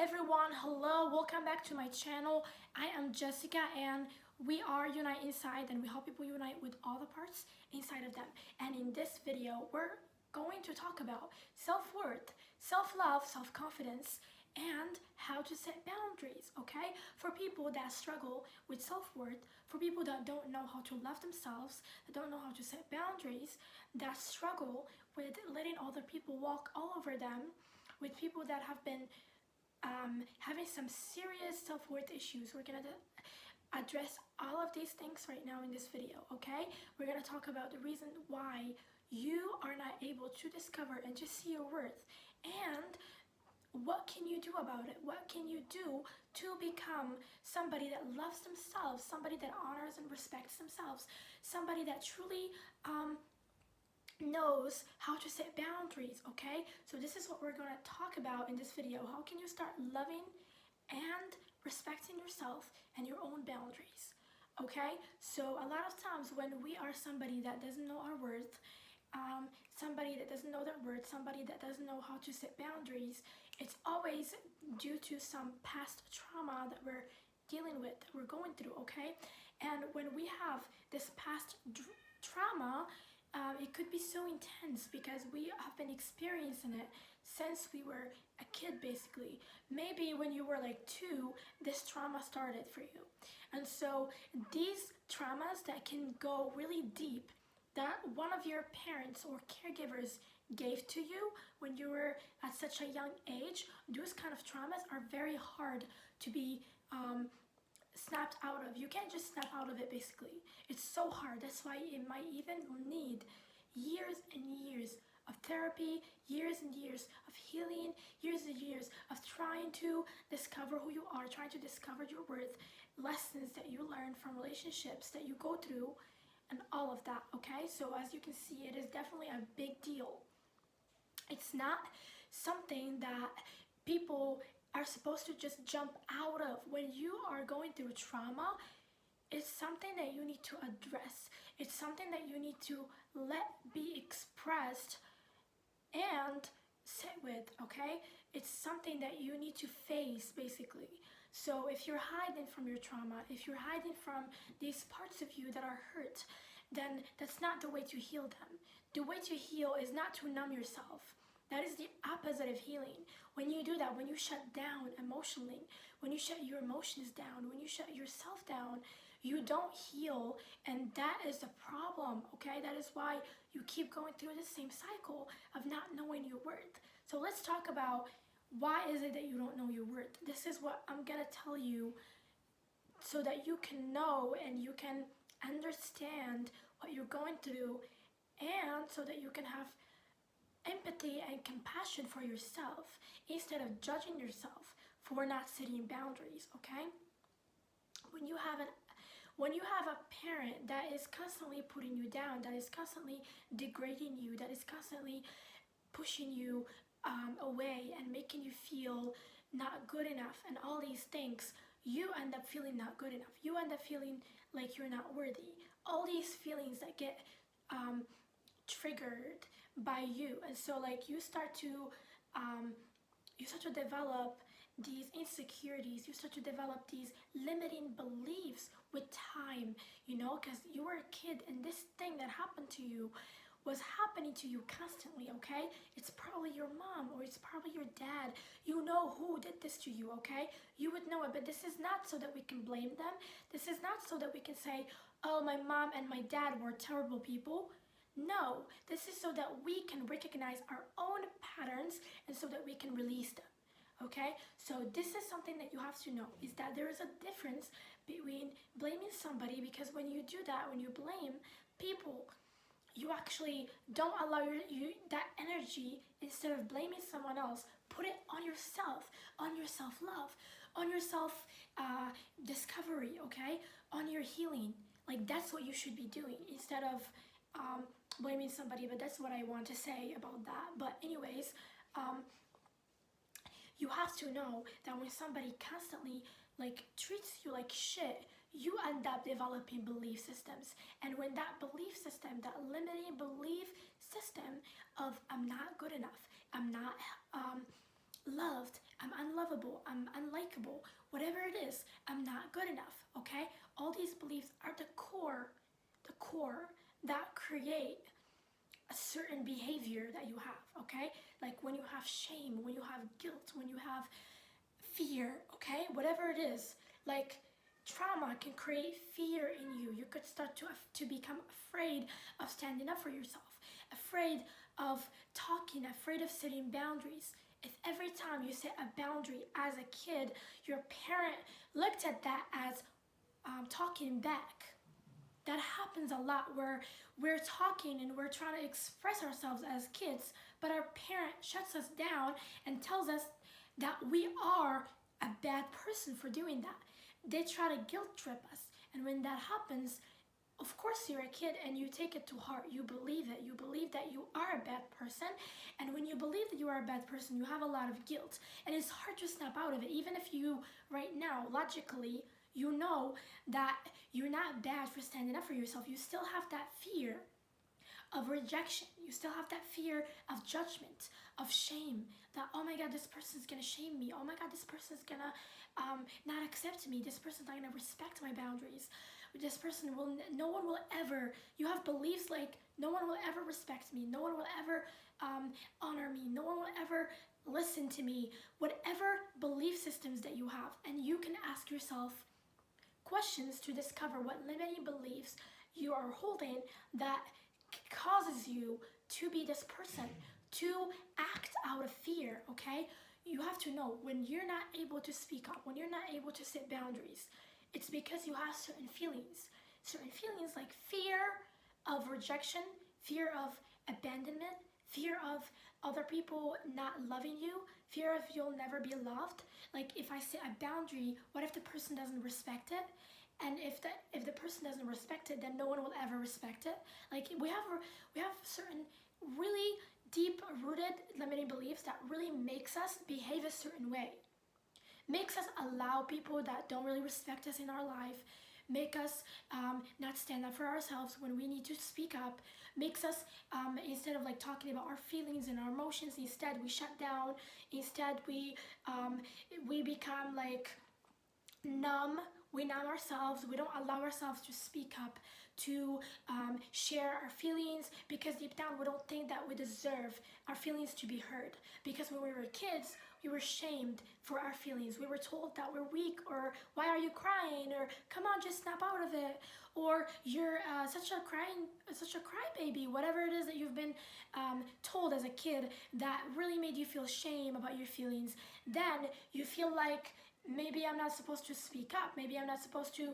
everyone, hello, welcome back to my channel. I am Jessica and we are Unite Inside, and we help people unite with all the parts inside of them. And in this video, we're going to talk about self-worth, self-love, self-confidence, and how to set boundaries, okay? For people that struggle with self-worth, for people that don't know how to love themselves, that don't know how to set boundaries, that struggle with letting other people walk all over them, with people that have been having some serious self-worth issues. We're gonna address all of these things right now in this video, okay? We're gonna talk about the reason why you are not able to discover and to see your worth, and what can you do about it? What can you do to become somebody that loves themselves, somebody that honors and respects themselves, somebody that truly knows how to set boundaries, okay? So this is what we're going to talk about in this video. How can you start loving and respecting yourself and your own boundaries, okay? So a lot of times when we are somebody that doesn't know our worth, somebody that doesn't know their worth, somebody that doesn't know how to set boundaries, it's always due to some past trauma that we're dealing with, that we're going through, okay? And when we have this past trauma, it could be so intense because we have been experiencing it since we were a kid, basically. Maybe when you were like 2, this trauma started for you. And so these traumas that can go really deep, that one of your parents or caregivers gave to you when you were at such a young age, those kind of traumas are very hard to be snapped out of. You can't just snap out of it, basically. It's so hard. That's why it might even need years and years of therapy, years and years of healing, years and years of trying to discover who you are, trying to discover your worth, lessons that you learn from relationships that you go through, and all of that, okay? So as you can see, it is definitely a big deal. It's not something that people are supposed to just jump out of. When you are going through trauma, it's something that you need to address. It's something that you need to let be expressed and sit with, okay? It's something that you need to face, basically. So if you're hiding from your trauma, if you're hiding from these parts of you that are hurt, then that's not the way to heal them. The way to heal is not to numb yourself. That is the opposite of healing. When you do that, when you shut down emotionally, when you shut your emotions down, when you shut yourself down, you don't heal, and that is the problem, okay? That is why you keep going through the same cycle of not knowing your worth. So let's talk about why is it that you don't know your worth. This is what I'm gonna tell you so that you can know and you can understand what you're going through, and so that you can have empathy and compassion for yourself instead of judging yourself for not setting boundaries, okay? When you have a parent that is constantly putting you down, that is constantly degrading you, that is constantly pushing you away and making you feel not good enough and all these things, you end up feeling not good enough. You end up feeling like you're not worthy. All these feelings that get triggered by you, and so like you start to develop these insecurities, you start to develop these limiting beliefs with time, you know, because you were a kid and this thing that happened to you was happening to you constantly, okay? It's probably your mom or it's probably your dad. You know who did this to you, okay? You would know it, but this is not so that we can blame them. This is not so that we can say, oh, my mom and my dad were terrible people. No, this is so that we can recognize our own patterns and so that we can release them, okay? So this is something that you have to know, is that there is a difference between blaming somebody, because when you do that, when you blame people, you actually don't allow that energy. Instead of blaming someone else, put it on yourself, on your self-love, on your self-discovery, okay? On your healing. Like, that's what you should be doing instead of blaming somebody. But that's what I want to say about that. But anyways, you have to know that when somebody constantly like treats you like shit, you end up developing belief systems. And when that belief system, that limiting belief system of I'm not good enough, I'm not loved, I'm unlovable, I'm unlikable, whatever it is, I'm not good enough, okay? All these beliefs are the core that create a certain behavior that you have, okay? Like when you have shame, when you have guilt, when you have fear, okay? Whatever it is, like trauma can create fear in you. You could start to become afraid of standing up for yourself, afraid of talking, afraid of setting boundaries. If every time you set a boundary as a kid, your parent looked at that as talking back, that happens a lot where we're talking and we're trying to express ourselves as kids, but our parent shuts us down and tells us that we are a bad person for doing that. They try to guilt trip us, and when that happens, of course you're a kid and you take it to heart. You believe it. You believe that you are a bad person, and when you believe that you are a bad person, you have a lot of guilt, and it's hard to snap out of it. Even if you right now logically you know that you're not bad for standing up for yourself, you still have that fear of rejection. You still have that fear of judgment, of shame, that, oh my God, this person's gonna shame me. Oh my God, this person's gonna not accept me. This person's not gonna respect my boundaries. This person will, no one will ever, you have beliefs like, no one will ever respect me. No one will ever honor me. No one will ever listen to me. Whatever belief systems that you have, and you can ask yourself questions to discover what limiting beliefs you are holding that causes you to be this person, to act out of fear, okay? You have to know when you're not able to speak up, when you're not able to set boundaries, it's because you have certain feelings. Certain feelings like fear of rejection, fear of abandonment, fear of other people not loving you, fear of you'll never be loved. Like if I set a boundary, what if the person doesn't respect it? And if the person doesn't respect it, then no one will ever respect it. Like we have certain really deep rooted limiting beliefs that really makes us behave a certain way, makes us allow people that don't really respect us in our life, make us not stand up for ourselves when we need to speak up, makes us instead of like talking about our feelings and our emotions, instead we shut down, instead we become like numb. We numb ourselves. We don't allow ourselves to speak up, to share our feelings, because deep down we don't think that we deserve our feelings to be heard. Because when we were kids, we were shamed for our feelings. We were told that we're weak, or why are you crying, or come on, just snap out of it, or you're such a crybaby. Whatever it is that you've been told as a kid that really made you feel shame about your feelings, then you feel like, maybe I'm not supposed to speak up. Maybe I'm not supposed to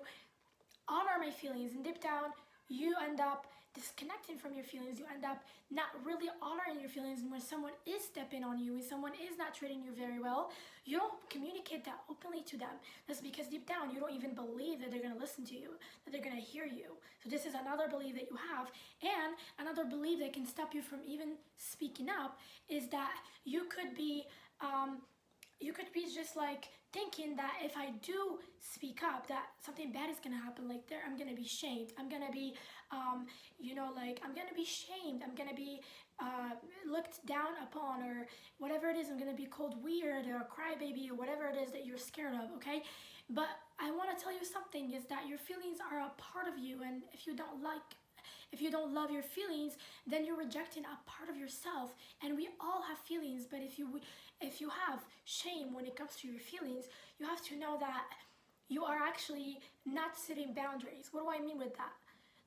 honor my feelings. And deep down, you end up disconnecting from your feelings. You end up not really honoring your feelings. And when someone is stepping on you, when someone is not treating you very well, you don't communicate that openly to them. That's because deep down, you don't even believe that they're going to listen to you, that they're going to hear you. So this is another belief that you have. And another belief that can stop you from even speaking up is that you could be just like thinking that if I do speak up, that something bad is gonna happen. Like I'm gonna be shamed. I'm gonna be, I'm gonna be shamed. I'm gonna be looked down upon, or whatever it is. I'm gonna be called weird or a crybaby or whatever it is that you're scared of. Okay, but I want to tell you something: is that your feelings are a part of you, and if you don't love your feelings, then you're rejecting a part of yourself. And we all have feelings, but if you have shame when it comes to your feelings, you have to know that you are actually not setting boundaries. What do I mean with that?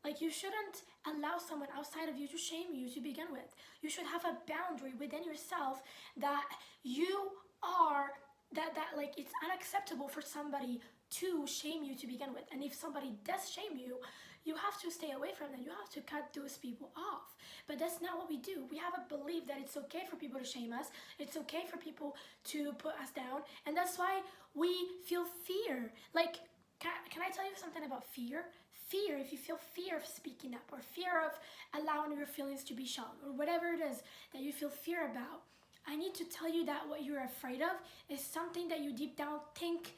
Like, you shouldn't allow someone outside of you to shame you to begin with. You should have a boundary within yourself that you are, that like it's unacceptable for somebody to shame you to begin with. And if somebody does shame you, you have to stay away from them. You have to cut those people off. But that's not what we do. We have a belief that it's okay for people to shame us. It's okay for people to put us down. And that's why we feel fear. Like, can I tell you something about fear? Fear, if you feel fear of speaking up, or fear of allowing your feelings to be shown, or whatever it is that you feel fear about, I need to tell you that what you're afraid of is something that you deep down think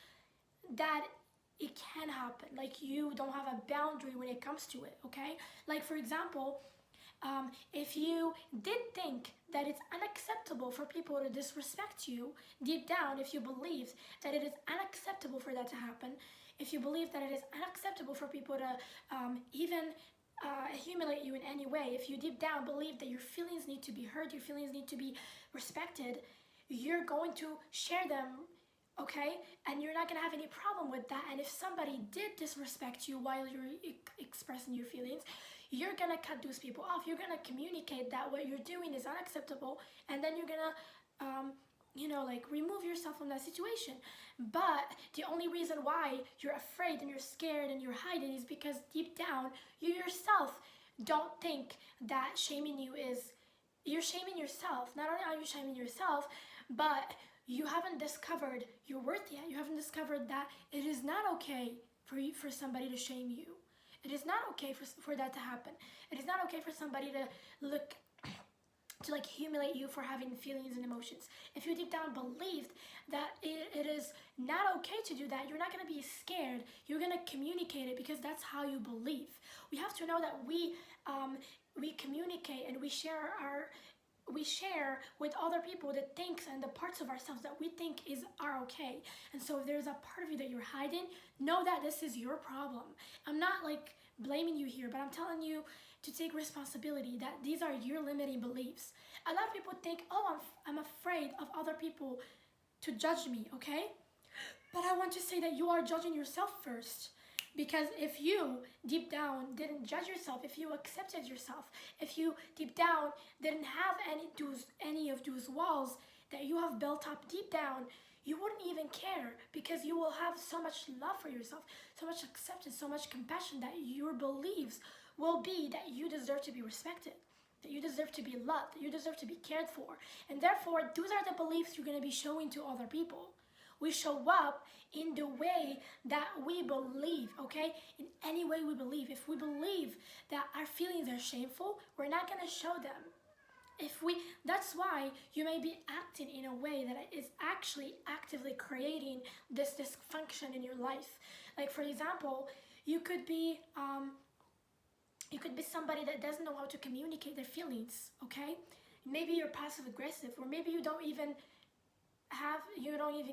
that it can happen. Like, you don't have a boundary when it comes to it, okay? Like, for example, If you did think that it's unacceptable for people to disrespect you, deep down, if you believe that it is unacceptable for that to happen, if you believe that it is unacceptable for people to even humiliate you in any way, if you deep down believe that your feelings need to be heard, your feelings need to be respected, you're going to share them, okay? And you're not going to have any problem with that. And if somebody did disrespect you while you're expressing your feelings, you're going to cut those people off. You're going to communicate that what you're doing is unacceptable, and then you're going to like remove yourself from that situation. But the only reason why you're afraid and you're scared and you're hiding is because deep down you yourself don't think that shaming you is, you're shaming yourself. Not only are you shaming yourself, but you haven't discovered your worth yet. You haven't discovered that it is not okay for somebody to shame you. It is not okay for that to happen. It is not okay for somebody to humiliate you for having feelings and emotions. If you deep down believed that it is not okay to do that, you're not going to be scared. You're going to communicate it because that's how you believe. We have to know that we communicate and we share with other people the things and the parts of ourselves that we think are okay. And so if there's a part of you that you're hiding, know that this is your problem. I'm not like blaming you here, but I'm telling you to take responsibility that these are your limiting beliefs. A lot of people think, oh, I'm afraid of other people to judge me, okay? But I want to say that you are judging yourself first. Because if you deep down didn't judge yourself, if you accepted yourself, if you deep down didn't have any of those walls that you have built up deep down, you wouldn't even care, because you will have so much love for yourself, so much acceptance, so much compassion, that your beliefs will be that you deserve to be respected, that you deserve to be loved, that you deserve to be cared for. And therefore, those are the beliefs you're going to be showing to other people. We show up in the way that we believe, okay? In any way we believe. If we believe that our feelings are shameful, we're not going to show them. That's why you may be acting in a way that is actually actively creating this dysfunction in your life. Like, for example, you could be somebody that doesn't know how to communicate their feelings, okay? Maybe you're passive aggressive, or maybe you don't even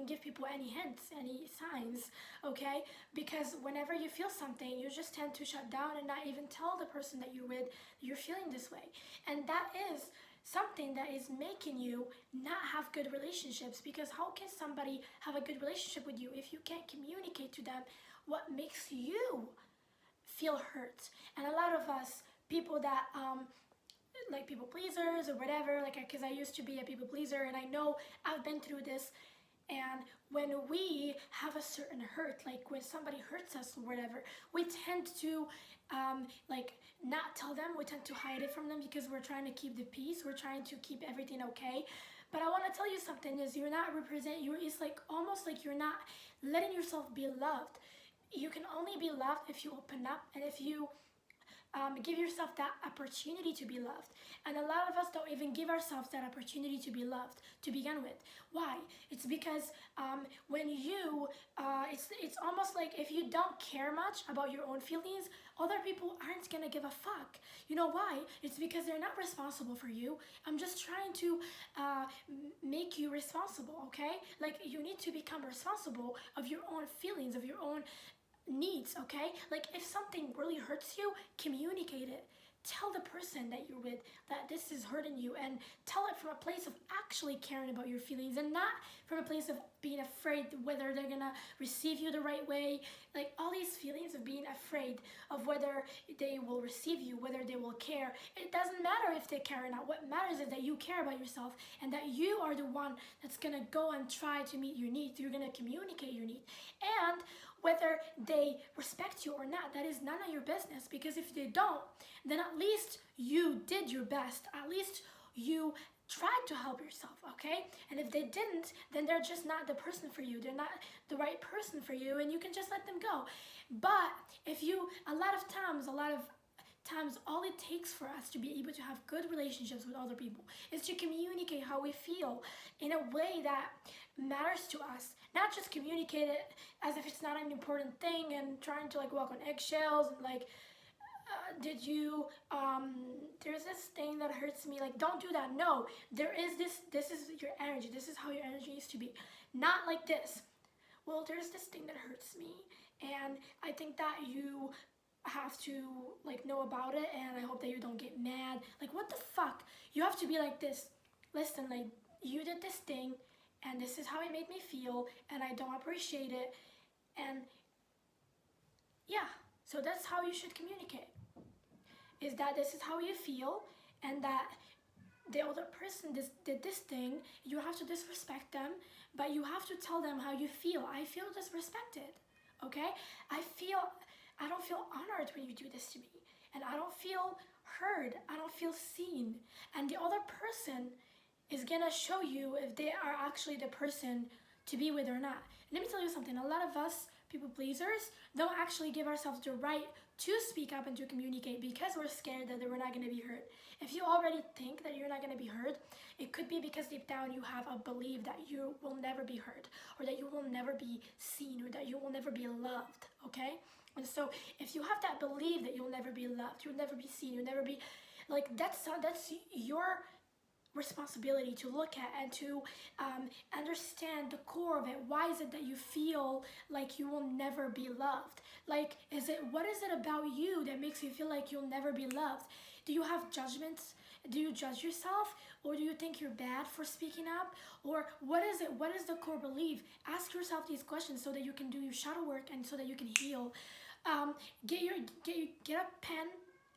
give people any hints, any signs, okay? Because whenever you feel something, you just tend to shut down and not even tell the person that you're with you're feeling this way. And that is something that is making you not have good relationships, because how can somebody have a good relationship with you if you can't communicate to them what makes you feel hurt? And a lot of us, people that like people pleasers or whatever, like, because I used to be a people pleaser, and I know I've been through this. And when we have a certain hurt, like when somebody hurts us or whatever, we tend to not tell them. We tend to hide it from them because we're trying to keep the peace. We're trying to keep everything okay. But I want to tell you something, is it's like almost like you're not letting yourself be loved. You can only be loved if you open up and if you give yourself that opportunity to be loved. And a lot of us don't even give ourselves that opportunity to be loved to begin with. Why? It's because when you, it's almost like if you don't care much about your own feelings, other people aren't gonna give a fuck. You know why? It's because they're not responsible for you. I'm just trying to make you responsible, okay? Like, you need to become responsible of your own feelings, of your own needs, okay? Like, if something really hurts you, communicate it. Tell the person that you're with that this is hurting you, and tell it from a place of actually caring about your feelings, and not from a place of being afraid whether they're gonna receive you the right way. Like, all these feelings of being afraid of whether they will receive you, whether they will care. It doesn't matter if they care or not. What matters is that you care about yourself, and that you are the one that's gonna go and try to meet your needs. You're gonna communicate your needs. And whether they respect you or not, that is none of your business, because if they don't, then at least you did your best. At least you tried to help yourself, okay? And if they didn't, then they're just not the person for you. They're not the right person for you, and you can just let them go. But if you, a lot of times, all it takes for us to be able to have good relationships with other people is to communicate how we feel in a way that matters to us. Not just communicate it as if it's not an important thing and trying to like walk on eggshells and like did you, there's this thing that hurts me, like, don't do that. No, there is this is your energy. This is how your energy used to be. Not like this. Well, there's this thing that hurts me, and I think that you have to, like, know about it, and I hope that you don't get mad. Like, what the fuck? You have to be like this. Listen, like, you did this thing, and this is how it made me feel, and I don't appreciate it, and yeah, so that's how you should communicate. Is that this is how you feel, and that the other person did this thing, you have to disrespect them, but you have to tell them how you feel. I feel disrespected, okay? I don't feel honored when you do this to me, and I don't feel heard, I don't feel seen, and the other person is gonna show you if they are actually the person to be with or not. Let me tell you something, a lot of us people pleasers don't actually give ourselves the right to speak up and to communicate because we're scared that we're not going to be heard. If you already think that you're not going to be heard, it could be because deep down you have a belief that you will never be heard, or that you will never be seen, or that you will never be loved, okay? And so if you have that belief that you'll never be loved, you'll never be seen, you'll never be, like, that's your responsibility to look at and to understand the core of it. Why is it that you feel like you will never be loved? Like, what is it about you that makes you feel like you'll never be loved? Do you have judgments? Do you judge yourself? Or do you think you're bad for speaking up? Or what is it? What is the core belief? Ask yourself these questions so that you can do your shadow work and so that you can heal. Get a pen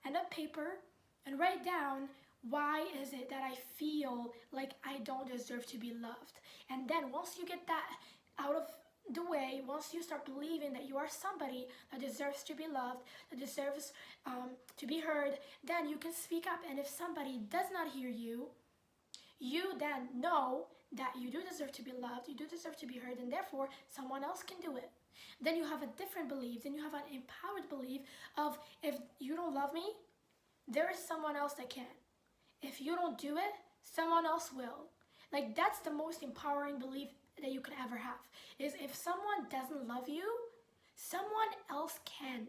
and a paper and write down, why is it that I feel like I don't deserve to be loved? And then once you get that out of the way, once you start believing that you are somebody that deserves to be loved, that deserves to be heard, then you can speak up. And if somebody does not hear you, you then know that you do deserve to be loved, you do deserve to be heard, and therefore someone else can do it. Then you have a different belief, then you have an empowered belief of, if you don't love me, there is someone else that can. If you don't do it, someone else will. Like, that's the most empowering belief that you could ever have, is if someone doesn't love you, someone else can.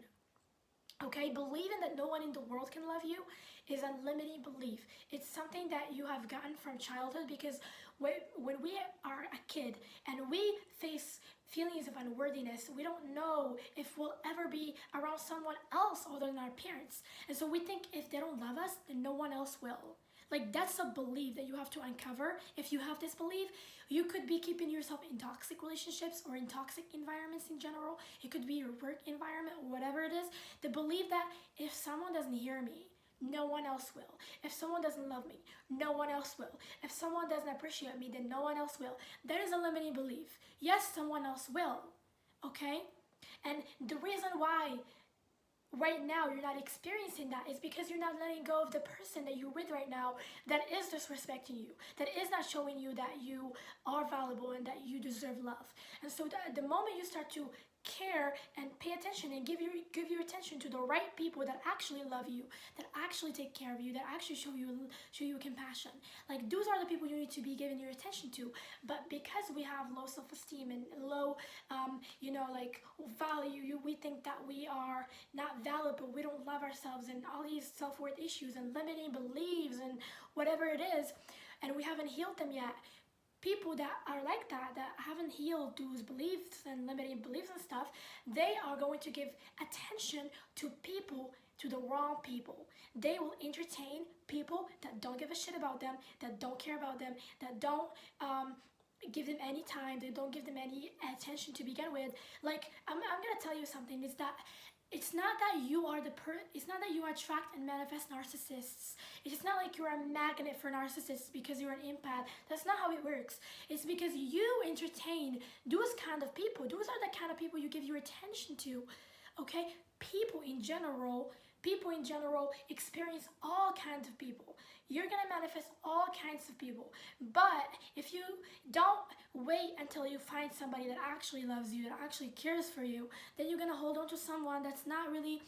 Okay, believing that no one in the world can love you is a limiting belief. It's something that you have gotten from childhood, because when we are a kid and we face feelings of unworthiness, we don't know if we'll ever be around someone else other than our parents. And so we think if they don't love us, then no one else will. Like, that's a belief that you have to uncover. If you have this belief, you could be keeping yourself in toxic relationships or in toxic environments in general. It could be your work environment or whatever it is. The belief that if someone doesn't hear me, no one else will. If someone doesn't love me, no one else will. If someone doesn't appreciate me, then no one else will. That is a limiting belief. Yes, someone else will, okay? And the reason why right now you're not experiencing that is because you're not letting go of the person that you're with right now that is disrespecting you, that is not showing you that you are valuable and that you deserve love. And so the moment you start to care and pay attention and give your attention to the right people that actually love you, that actually take care of you, that actually show you compassion, like, those are the people you need to be giving your attention to. But because we have low self-esteem and low like value, we think that we are not valuable, we don't love ourselves, and all these self-worth issues and limiting beliefs and whatever it is, and we haven't healed them yet. People that are like that haven't healed those beliefs and limiting beliefs and stuff, they are going to give attention to the wrong people. They will entertain people that don't give a shit about them, that don't care about them, that don't give them any time, they don't give them any attention to begin with. Like, I'm gonna tell you something, is that it's not that you are it's not that you attract and manifest narcissists. It's not like you're a magnet for narcissists because you're an empath. That's not how it works. It's because you entertain those kind of people. Those are the kind of people you give your attention to, okay? People in general experience all kinds of people. You're gonna manifest all kinds of people. But if you don't wait until you find somebody that actually loves you, that actually cares for you, then you're gonna hold on to someone that's not really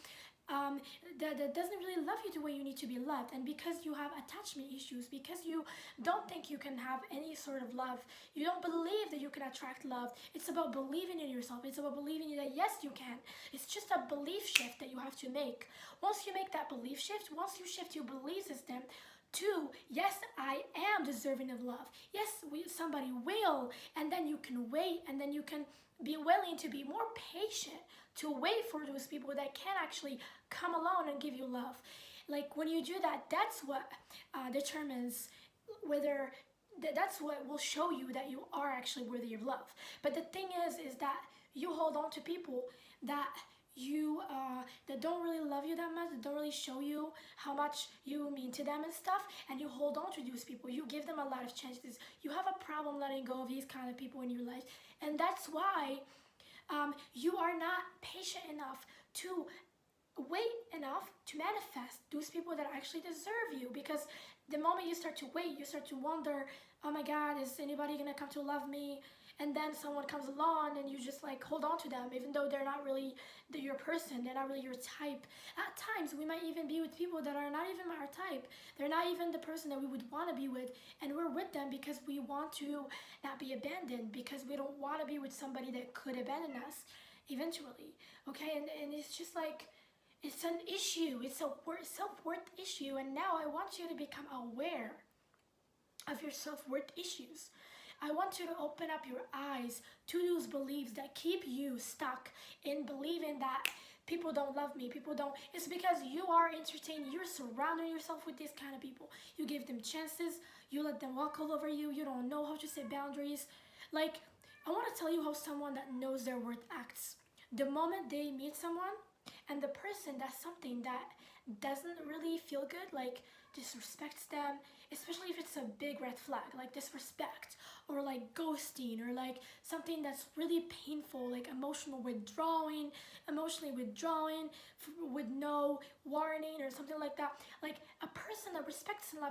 that doesn't really love you the way you need to be loved, and because you have attachment issues, because you don't think you can have any sort of love, you don't believe that you can attract love. It's about believing in yourself. It's about believing that yes, you can. It's just a belief shift that you have to make. Once you make that belief shift, once you shift your belief system to yes, I am deserving of love, yes, somebody will, and then you can wait, and then you can be willing to be more patient to wait for those people that can actually come along and give you love. Like when you do that, that's what determines whether that's what will show you that you are actually worthy of love. But the thing is that you hold on to people that you that don't really love you that much, that don't really show you how much you mean to them and stuff, and you hold on to those people. You give them a lot of chances. You have a problem letting go of these kind of people in your life, and that's why you are not patient enough to wait enough to manifest those people that actually deserve you. Because the moment you start to wait, you start to wonder, oh my God, is anybody gonna come to love me? And then someone comes along and you just like hold on to them, even though they're not really your person, they're not really your type. At times we might even be with people that are not even our type. They're not even the person that we would want to be with, and we're with them because we want to not be abandoned, because we don't want to be with somebody that could abandon us eventually. Okay, and it's just like, it's an issue. It's a self-worth issue, and now I want you to become aware of your self-worth issues. I want you to open up your eyes to those beliefs that keep you stuck in believing that people don't love me, people don't. It's because you are entertaining, you're surrounding yourself with these kind of people. You give them chances, you let them walk all over you, you don't know how to set boundaries. Like, I want to tell you how someone that knows their worth acts. The moment they meet someone and the person does something that doesn't really feel good, like disrespects them, especially if it's a big red flag, like disrespect, or like ghosting, or like something that's really painful, like emotionally withdrawing with no warning or something like that. Like a person that respects and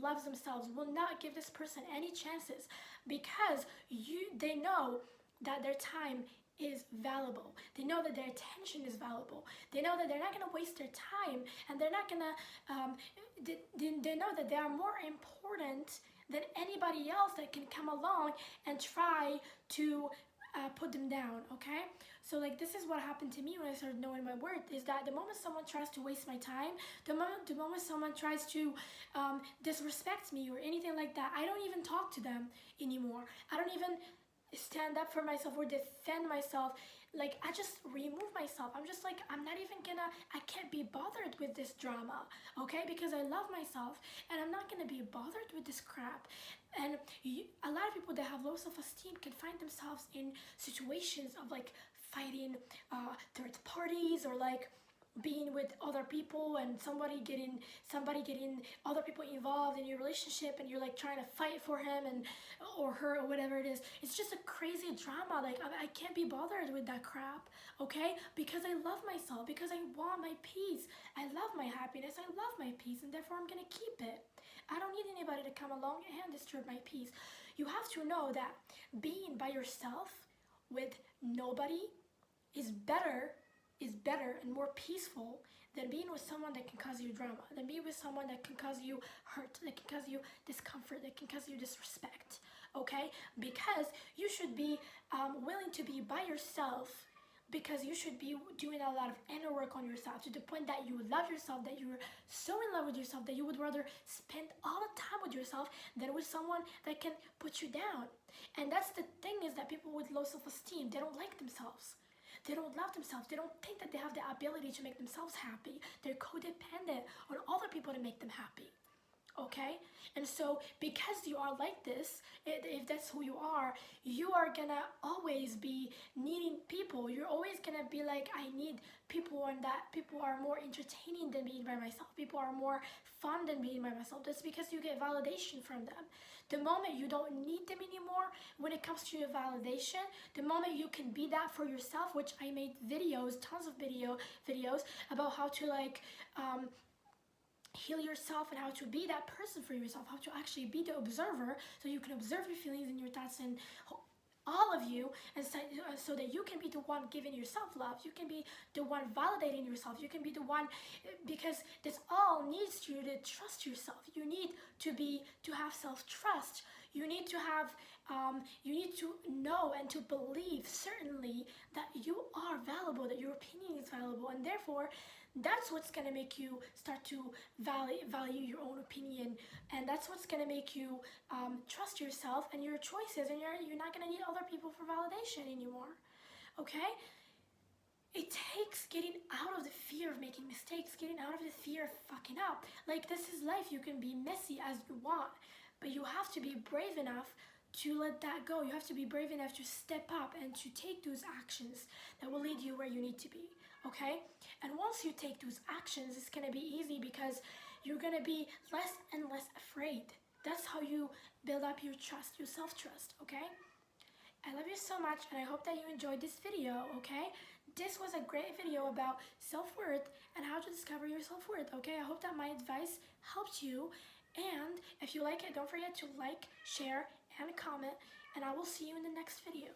loves themselves will not give this person any chances, because they know that their time is valuable. They know that their attention is valuable. They know that they're not going to waste their time, and they're not going to, they know that they are more important than anybody else that can come along and try to put them down, okay? So like, this is what happened to me when I started knowing my worth, is that the moment someone tries to waste my time, the moment someone tries to disrespect me or anything like that, I don't even talk to them anymore. I don't even stand up for myself or defend myself. Like, I just remove myself. I'm just like, I'm not even gonna, I can't be bothered with this drama, okay? Because I love myself, and I'm not gonna be bothered with this crap. And a lot of people that have low self-esteem can find themselves in situations of like fighting third parties, or like being with other people and somebody getting other people involved in your relationship, and you're like trying to fight for him and or her or whatever it is. It's just a crazy drama. Like, I can't be bothered with that crap, okay? Because I love myself, because I want my peace, I love my happiness, I love my peace, and therefore I'm gonna keep it. I don't need anybody to come along and disturb my peace. You have to know that being by yourself with nobody is better and more peaceful than being with someone that can cause you drama, than being with someone that can cause you hurt, that can cause you discomfort, that can cause you disrespect, okay? Because you should be willing to be by yourself, because you should be doing a lot of inner work on yourself, to the point that you love yourself, that you're so in love with yourself that you would rather spend all the time with yourself than with someone that can put you down. And that's the thing, is that people with low self-esteem, they don't like themselves. They don't love themselves. They don't think that they have the ability to make themselves happy. They're codependent on other people to make them happy, okay? And so because you are like this, if that's who you are gonna always be needing people. You're always gonna be like, I need people, and that people are more entertaining than being by myself. People are more fun than being by myself. That's because you get validation from them. The moment you don't need them anymore when it comes to your validation, the moment you can be that for yourself, which I made videos, tons of videos about how to like heal yourself and how to be that person for yourself, how to actually be the observer, so you can observe your feelings and your thoughts and all of you, and so that you can be the one giving yourself love. You can be the one validating yourself. You can be the one, because this all needs you to trust yourself. You need to have self-trust. You need to have you need to know and to believe certainly that you are valuable, that your opinion is valuable, and therefore that's what's going to make you start to value your own opinion, and that's what's going to make you trust yourself and your choices, and you're not going to need other people for validation anymore. Okay? It takes getting out of the fear of making mistakes, getting out of the fear of fucking up. Like, this is life. You can be messy as you want, but you have to be brave enough to let that go. You have to be brave enough to step up and to take those actions that will lead you where you need to be, okay? And once you take those actions, it's gonna be easy because you're gonna be less and less afraid. That's how you build up your trust, your self-trust, okay? I love you so much, and I hope that you enjoyed this video, okay? This was a great video about self-worth and how to discover your self-worth, okay? I hope that my advice helped you, and if you like it, don't forget to like, share, and comment, and I will see you in the next video.